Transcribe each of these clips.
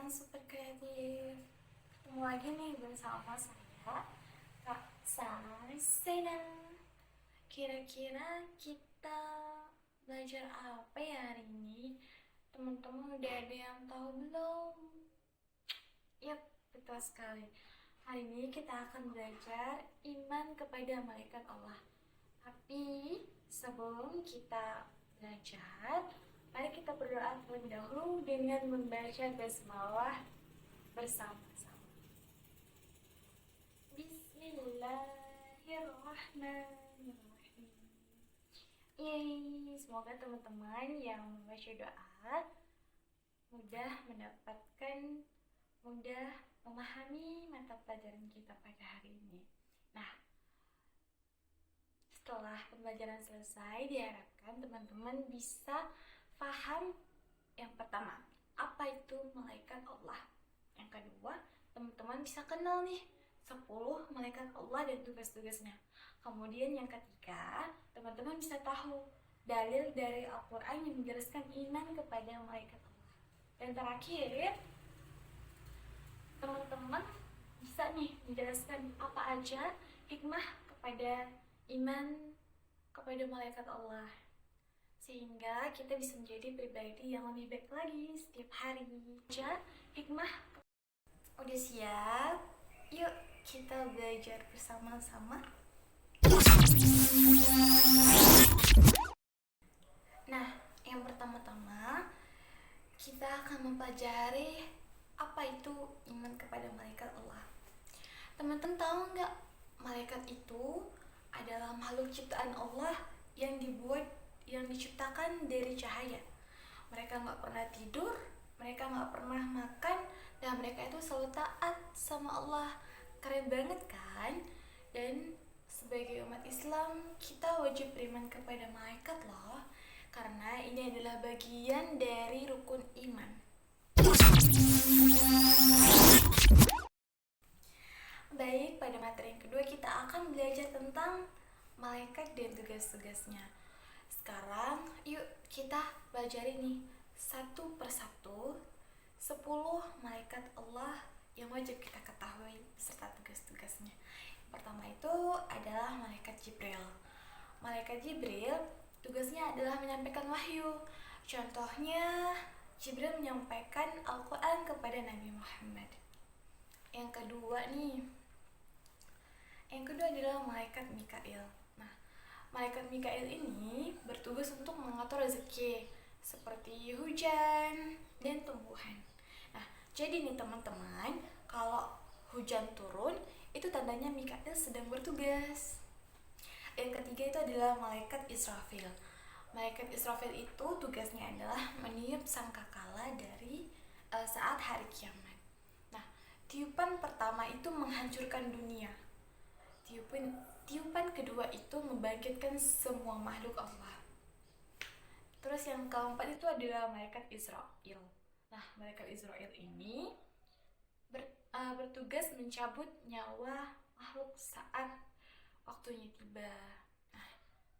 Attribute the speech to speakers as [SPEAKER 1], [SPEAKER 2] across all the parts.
[SPEAKER 1] yang super kreatif. Ketemu lagi nih bersama saya, Kak Sarsena. Kira-kira kita belajar apa ya hari ini? Teman-teman udah ada yang tahu belum? Yap, betul sekali. Hari ini kita akan belajar iman kepada malaikat Allah. Tapi sebelum kita belajar, mari kita berdoa terlebih dahulu dengan membaca basmalah bersama-sama. Bismillahirrahmanirrahim. Yeay, semoga teman-teman yang membaca doa mudah memahami mata pelajaran kita pada hari ini. Nah, setelah pembelajaran selesai, diharapkan teman-teman bisa paham yang pertama, apa itu malaikat Allah. Yang kedua, teman-teman bisa kenal nih 10 malaikat Allah dan tugas-tugasnya. Kemudian yang ketiga, teman-teman bisa tahu dalil dari Al-Quran yang menjelaskan iman kepada malaikat Allah. Dan terakhir, teman-teman bisa nih menjelaskan apa aja hikmah kepada iman kepada malaikat Allah, sehingga kita bisa menjadi pribadi yang lebih baik lagi setiap hari. Hikmah. Udah siap? Yuk kita belajar bersama-sama. Nah, yang pertama-tama kita akan mempelajari apa itu iman kepada malaikat Allah. Teman-teman tahu nggak, malaikat itu adalah makhluk ciptaan Allah yang diciptakan dari cahaya. Mereka nggak pernah tidur, mereka nggak pernah makan, dan mereka itu selalu taat sama Allah. Keren banget kan? Dan sebagai umat Islam, kita wajib beriman kepada malaikat loh, karena ini adalah bagian dari rukun iman. Baik, pada materi yang kedua kita akan belajar tentang malaikat dan tugas-tugasnya. Sekarang yuk kita belajar ini satu persatu 10 malaikat Allah yang wajib kita ketahui beserta tugas-tugasnya. Yang pertama itu adalah malaikat Jibril. Malaikat Jibril tugasnya adalah menyampaikan wahyu. Contohnya, Jibril menyampaikan Al-Quran kepada Nabi Muhammad. Yang kedua adalah malaikat Mikail. Nah, malaikat Mikail ini bertugas untuk mengatur rezeki seperti hujan dan tumbuhan. Nah, jadi nih teman-teman, kalau hujan turun itu tandanya Mikail sedang bertugas. Yang ketiga itu adalah malaikat Israfil. Malaikat Israfil itu tugasnya adalah meniup sangkakala dari saat hari kiamat. Nah, tiupan pertama itu menghancurkan dunia. Tiupan kedua itu membangkitkan semua makhluk Allah. Terus yang keempat itu adalah malaikat Israel. Nah, malaikat Israel ini bertugas mencabut nyawa makhluk saat waktunya tiba. Nah,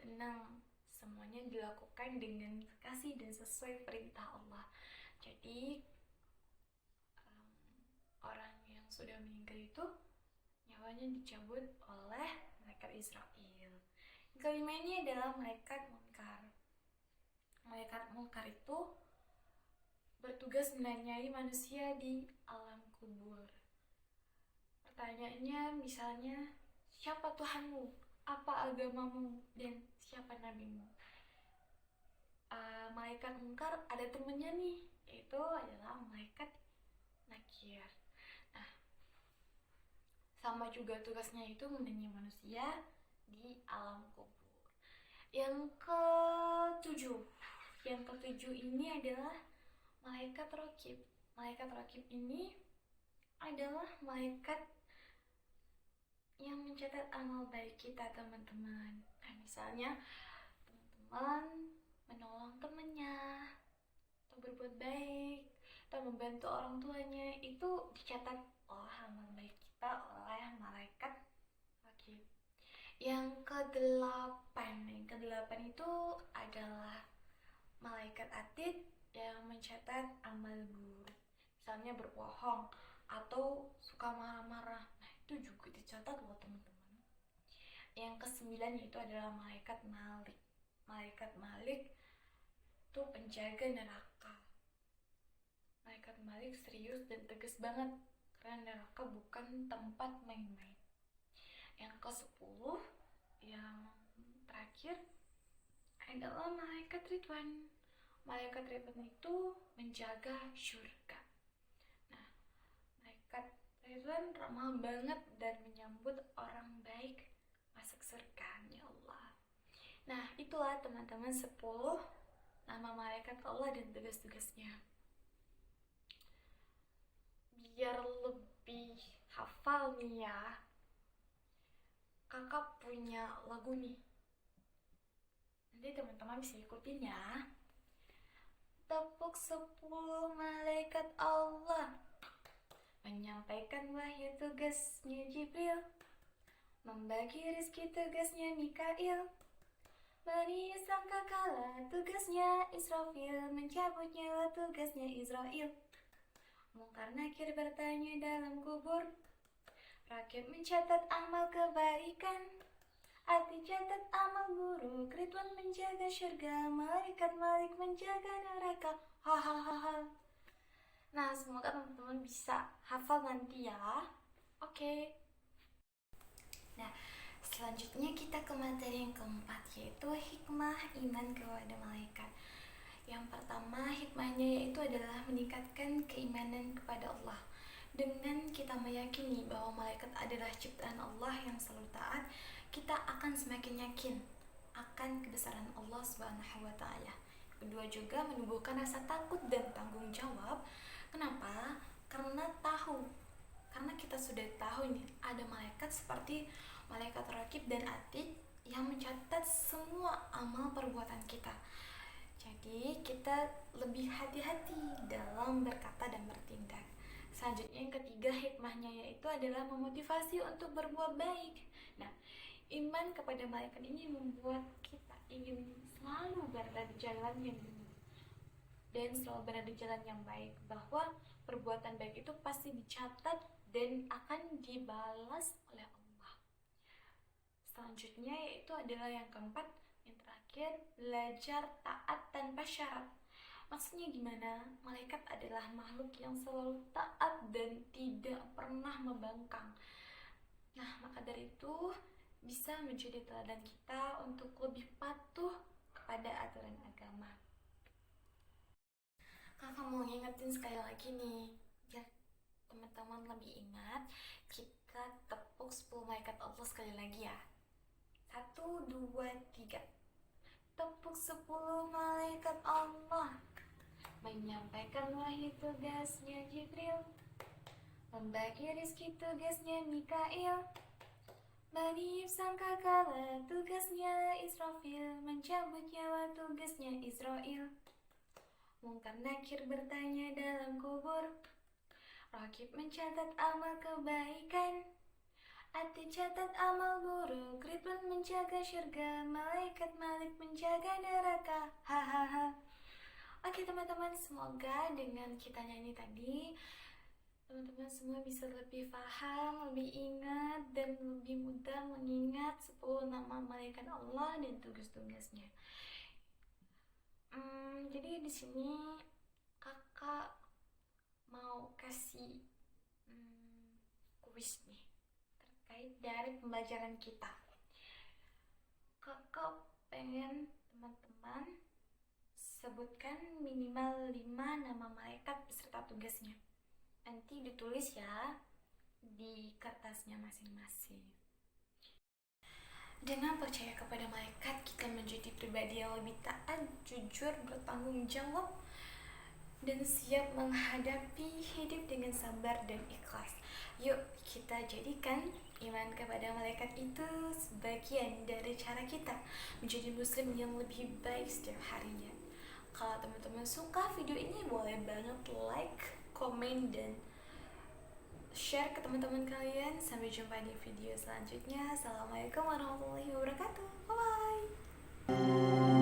[SPEAKER 1] tenang, semuanya dilakukan dengan kasih dan sesuai perintah Allah. Jadi orang yang sudah meninggal itu nyawanya dicabut oleh malaikat Israel. Yang kelima ini adalah malaikat Munkar. Malaikat Munkar itu bertugas menanyai manusia di alam kubur. Pertanyaannya misalnya, siapa Tuhanmu, apa agamamu, dan siapa nabimu. Malaikat Munkar ada temennya nih, yaitu adalah malaikat Nakir. Nah, sama juga tugasnya itu menanyai manusia di alam kubur. Yang ketujuh ini adalah malaikat Raqib. Malaikat Raqib ini adalah malaikat yang mencatat amal baik kita, teman-teman. Nah, misalnya teman-teman menolong temannya, atau berbuat baik, atau membantu orang tuanya, itu dicatat oleh amal baik kita oleh malaikat Raqib. Yang kedelapan itu adalah malaikat Atid yang mencatat amal buruk. misalnya berbohong atau suka marah-marah. Nah, itu juga dicatat loh teman-teman. Yang kesembilan yaitu adalah malaikat Malik. Malaikat Malik itu penjaga neraka. Malaikat Malik serius dan tegas banget, karena neraka bukan tempat main-main. Yang ke-10, yang terakhir adalah malaikat Ridwan. Malaikat Ridwan itu menjaga surga. Nah, malaikat Ridwan ramah banget dan menyambut orang baik masuk surga, ya Allah. Nah, itulah teman-teman 10 nama malaikat Allah dan tugas-tugasnya. Biar lebih hafal nih ya, kakak punya lagu nih. Nanti teman-teman bisa ikutin ya. Tepuk 10 malaikat Allah, menyampaikan wahyu tugasnya Jibril, membagi rezeki tugasnya Mikail, beri sangkakala tugasnya Israfil, mencabut nyawa tugasnya Israel, Mungkar Nakir bertanya dalam kubur, Rakib mencatat amal kebaikan, Ati catat amal buruk, Ridwan menjaga syurga, malaikat Malik menjaga neraka. Hahaha. Nah, semoga teman-teman bisa hafal nanti ya. Oke. Nah, selanjutnya kita ke materi yang keempat, yaitu hikmah iman kepada malaikat. Yang pertama, hikmahnya yaitu adalah meningkatkan keimanan kepada Allah. Dengan kita meyakini bahwa malaikat adalah ciptaan Allah yang selalu taat, kita akan semakin yakin akan kebesaran Allah Subhanahu wa Ta'ala. Kedua, juga menumbuhkan rasa takut dan tanggung jawab. Kenapa? Karena kita sudah tahu nih, ada malaikat seperti malaikat Rakib dan Atid yang mencatat semua amal perbuatan kita. Jadi kita lebih hati-hati dalam berkata dan bertindak. Selanjutnya yang ketiga, hikmahnya yaitu adalah memotivasi untuk berbuat baik. Nah, iman kepada malaikat ini membuat kita ingin selalu berada di jalan yang benar dan selalu berada di jalan yang baik, bahwa perbuatan baik itu pasti dicatat dan akan dibalas oleh Allah. Selanjutnya yaitu adalah yang keempat, yang terakhir, belajar taat tanpa syarat. Maksudnya gimana? Malaikat adalah makhluk yang selalu taat dan tidak pernah membangkang. Nah, maka dari itu bisa menjadi teladan kita untuk lebih patuh kepada aturan agama. Kakak mau ngingetin sekali lagi nih, biar teman-teman lebih ingat, kita tepuk 10 malaikat Allah sekali lagi ya. 1, 2, 3. Tepuk 10 malaikat Allah, menyampaikan wahyu tugasnya Jibril, membagi rezeki tugasnya Mikail, meniup sangkakala tugasnya Israfil, mencabut nyawa tugasnya Israel, Mungkar Nakir bertanya dalam kubur, Rakib mencatat amal kebaikan, Ati catat amal buruk, Ridwan menjaga syurga, malaikat Malik menjaga neraka. Hahaha. Oke teman-teman, semoga dengan kita nyanyi tadi, teman-teman semua bisa lebih paham, lebih ingat, dan lebih mudah mengingat 10 nama malaikat Allah dan tugas-tugasnya. Jadi di sini kakak mau kasih kuis nih terkait dari pembelajaran kita. Kakak pengen teman-teman sebutkan minimal 5 nama malaikat beserta tugasnya. Nanti ditulis ya di kertasnya masing-masing. Dengan percaya kepada malaikat, kita menjadi pribadi yang lebih taat, jujur, bertanggung jawab, dan siap menghadapi hidup dengan sabar dan ikhlas. Yuk kita jadikan iman kepada malaikat itu sebagian dari cara kita menjadi muslim yang lebih baik setiap harinya. Kalau teman-teman suka video ini, boleh banget like, komen, dan share ke teman-teman kalian. Sampai jumpa di video selanjutnya. Assalamualaikum warahmatullahi wabarakatuh. Bye bye.